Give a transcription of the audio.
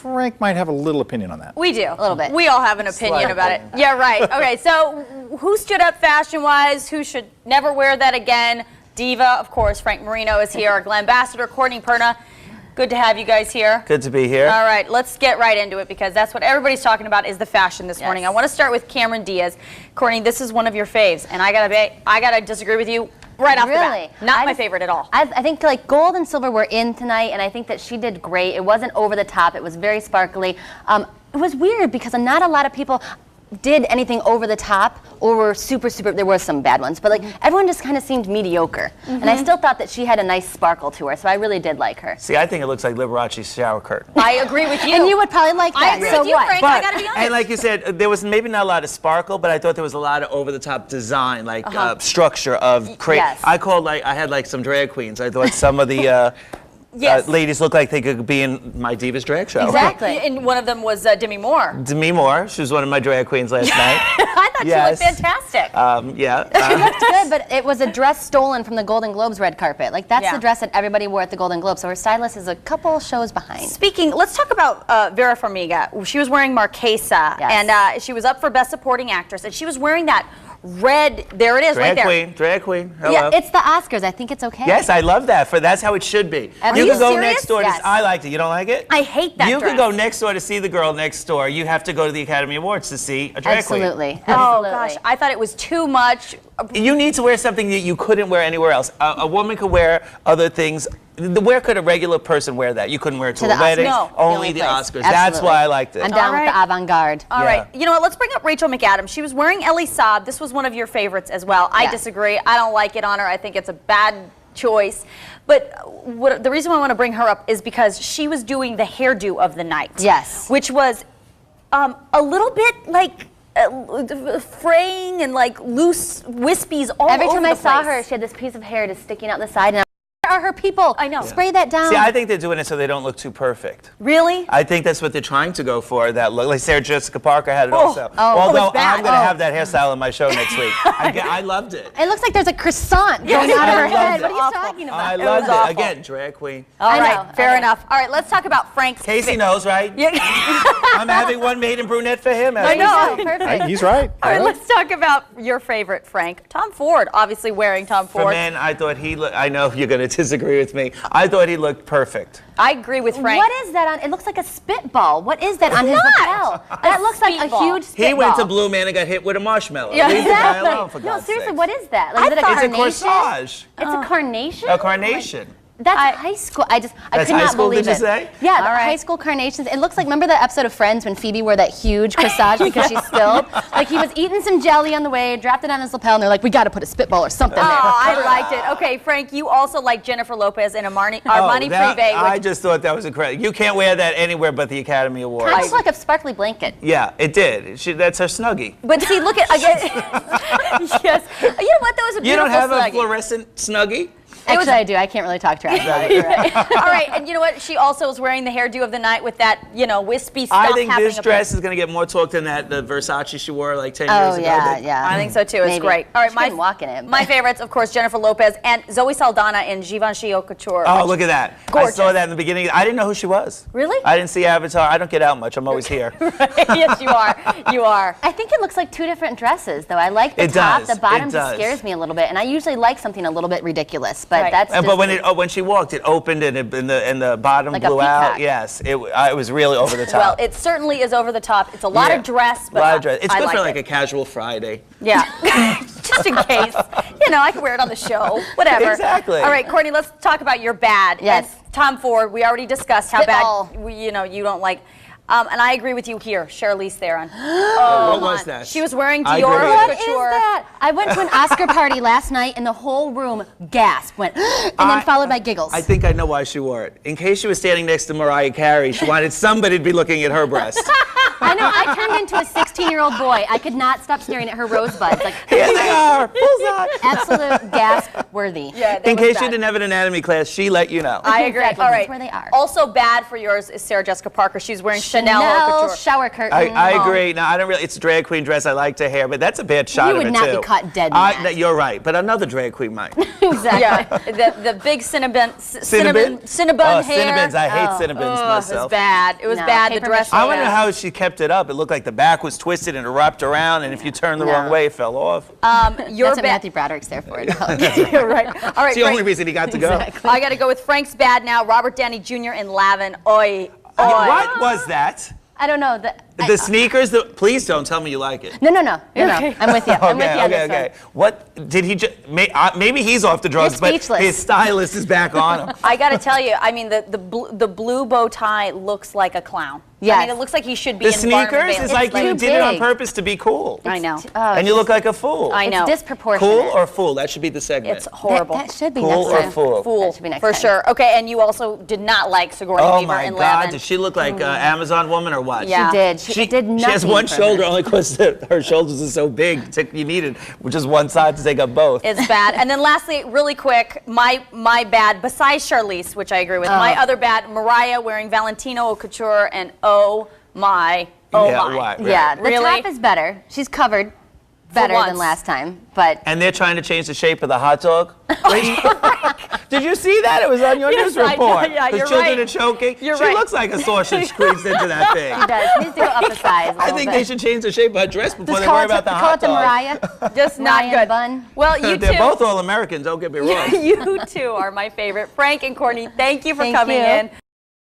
Frank might have a little opinion on that. We do. A little bit. We all have an opinion about it. Yeah, right. Okay, so who stood up fashion-wise? Who should never wear that again? Diva, of course. Frank Marino is here. Our Glambassador, Courtney Perna. Good to have you guys here. Good to be here. All right, let's get right into it because that's what everybody's talking about is the fashion this morning. I want to start with Cameron Diaz. Courtney, this is one of your faves, and I gotta disagree with you right off the bat. Not my favorite at all. I think like gold and silver were in tonight, and I think that she did great. It wasn't over the top. It was very sparkly. It was weird because not a lot of people did anything over the top or were super, there were some bad ones, but like everyone just kind of seemed mediocre. And I still thought that she had a nice sparkle to her, so I really did like her. See, I think it looks like Liberace's shower curtain. I agree with you. And you would probably like that. I agree with you, Frank. I gotta be honest. And like you said, there was maybe not a lot of sparkle, but I thought there was a lot of over-the-top design, like structure of Yes. I had like some drag queens. I thought some of the ladies looked like they could be in my Divas drag show. Exactly. And one of them was Demi Moore. Demi Moore, she was one of my drag queens last night. I thought she looked fantastic. She looked good, but it was a dress stolen from the Golden Globes red carpet. Like that's the dress that everybody wore at the Golden Globes. So her stylist is a couple shows behind. Let's talk about Vera Farmiga. She was wearing Marquesa, and she was up for Best Supporting Actress, and she was wearing that red, there it is, right there. Drag queen. Hello. Yeah, it's the Oscars. I think it's okay. Yes, I love that. That's how it should be. You can go serious? next door. Yes. I liked it. You don't like it? I hate that You dress. can go next door to see the girl next door. You have to go to the Academy Awards to see a drag queen. Absolutely. Oh gosh, I thought it was too much. You need to wear something that you couldn't wear anywhere else. A woman could wear other things. Where could a regular person wear that? You couldn't wear it to a wedding. No. Only the Oscars. That's why I liked it. I'm down with the avant-garde. All right. You know what? Let's bring up Rachel McAdams. She was wearing Elie Saab. This was one of your favorites as well. I disagree. I don't like it on her. I think it's a bad choice. But the reason why I want to bring her up is because she was doing the hairdo of the night. Yes. Which was a little bit like fraying and like loose wispies all Every over time the I saw place. her, she had this piece of hair just sticking out the side. And where are her people? I know. Spray that down. See, I think they're doing it so they don't look too perfect. Really? I think that's what they're trying to go for. That look, like Sarah Jessica Parker had it also. Although I'm going to have that hairstyle in my show next week. I loved it. It looks like there's a croissant going out of her head. What are you talking about? I loved it. Again, drag queen. All right, fair enough. All right, let's talk about Frank's. Casey knows, right? Yeah. I'm having one maiden brunette for him. I know. Perfect. He's right. All right, let's talk about your favorite, Frank. Tom Ford, obviously wearing Tom Ford. For men, I thought he looked, I know you're going to disagree with me. I thought he looked perfect. I agree with Frank. What is that on? It looks like a spitball. What is that on his lapel? That looks like a huge spitball. He went to Blue Man and got hit with a marshmallow. Yeah, Leave the guy alone, for No, God's seriously, sake. what is that? Like, is it a It's a carnation? corsage. It's a carnation? A carnation. That's high school. I could That's not high school, believe did you it. say? Yeah, the high school carnations. It looks like, remember that episode of Friends when Phoebe wore that huge corsage because she spilled? Like he was eating some jelly on the way, dropped it on his lapel, and they're like, we got to put a spitball or something there. Oh, I liked it. Okay, Frank, you also like Jennifer Lopez in Armani Privé. I just thought that was incredible. You can't wear that anywhere but the Academy Awards. Kind of like a sparkly blanket. Yeah, it did. That's her Snuggie. But see, look at yes. You know what? That was a beautiful You don't have Snuggie. a fluorescent Snuggie? Actually, I do. I can't really talk trash about it. All right, and you know what? She also was wearing the hairdo of the night with that, wispy stuff. I think this dress is going to get more talk than the Versace she wore like 10 years ago. Yeah. I think so too. It's great. All right, my walk in it. My favorites, of course, Jennifer Lopez and Zoe Saldana in Givenchy Haute Couture. Oh, look at that. Gorgeous. I saw that in the beginning. I didn't know who she was. Really? I didn't see Avatar. I don't get out much. I'm always here. Yes, you are. You are. I think it looks like two different dresses, though. I like the top. The bottom just scares me a little bit, and I usually like something a little bit ridiculous, but that's just... But when she walked, it opened and the bottom like blew out. Yes, it was really over the top. Well, it certainly is over the top. It's a lot of dress, but a lot of dress. It's good like for like a casual Friday. Yeah, just in case. I can wear it on the show. Whatever. Exactly. All right, Courtney, let's talk about your bad. Yes. And Tom Ford, we already discussed how Spitball. bad you don't like. And I agree with you here, Charlize Theron. What was that? She was wearing I Dior agree. Haute What is Couture. that? I went to an Oscar party last night, and the whole room gasped, went, and then followed by giggles. I think I know why she wore it. In case she was standing next to Mariah Carey, she wanted somebody to be looking at her breast. I know. I turned into a 16-year-old boy. I could not stop staring at her rosebuds. Like, Here they are, bullseye. absolute gasp worthy. Yeah, that In was case bad. you didn't have an anatomy class, she let you know. I agree. Exactly, All that's right. where they are. Also bad for yours is Sarah Jessica Parker. She's wearing Chanel haute couture. shower curtain. I agree. Now I don't really. It's a drag queen dress. I liked her hair, but that's a bad shot You of would it not too. be caught dead in that. You're right, but another drag queen might. Exactly. Yeah, the big cinnabon Cinnabon? hair. Cinnabons. I hate cinnabons Oh, it was myself. bad. It was No, bad. The paper dress. mache. I wonder how she kept it up. It looked like the back was twisted and it wrapped around, and if you turned the No. wrong way, it fell off. You're That's what bad. Matthew Broderick's there for. You're right. All right. It's the only Frank, reason he got to go. Exactly. I got to go with Frank's bad now. Robert Downey Jr. in Lavin. Oi. Oi. What was that? I don't know. The sneakers? Please don't tell me you like it. No. Okay. I'm with you. I'm with you on this Okay. one. What did he just? Maybe he's off the drugs, but speechless. his stylist is back on him. I got to tell you, I mean, the blue bow tie looks like a clown. I Yes. mean, it looks like he should be The in Barnum and sneakers Bailey. is like you too did it on big. purpose to be cool. I know. And you look like a fool. I know. It's disproportionate. Cool or fool? That should be the segment. It's horrible. That should be Cool next or time. fool? Fool, That should be next for time. sure. Okay, and you also did not like Sigourney Oh Weaver my in God! Lavin. Does she look like an Amazon woman or what? Yeah. She did. She did nothing. She has one for shoulder her. only because her shoulders are so big. You needed just one side to take up both. It's bad. And then lastly, really quick, my bad, besides Charlize, which I agree with, my other bad, Mariah wearing Valentino haute couture, and oh my. Right. Yeah, the Really? top is better. She's covered better once. than last time, but And they're trying to change the shape of the hot dog. Did you see that? It was on your Yes, news I report. did. Yeah, the you're children right. are choking. You're she right. looks like a sausage squeezed into that thing. she does. She needs to go up a size. I think they should change the shape of her dress before Just they call worry it, about the call hot it the dog. Mariah. Just not Mariah good. Bun. Well, you They're two. both all Americans. Don't get me wrong. You two are my favorite. Frank and Courtney, thank you for Thank coming you. in.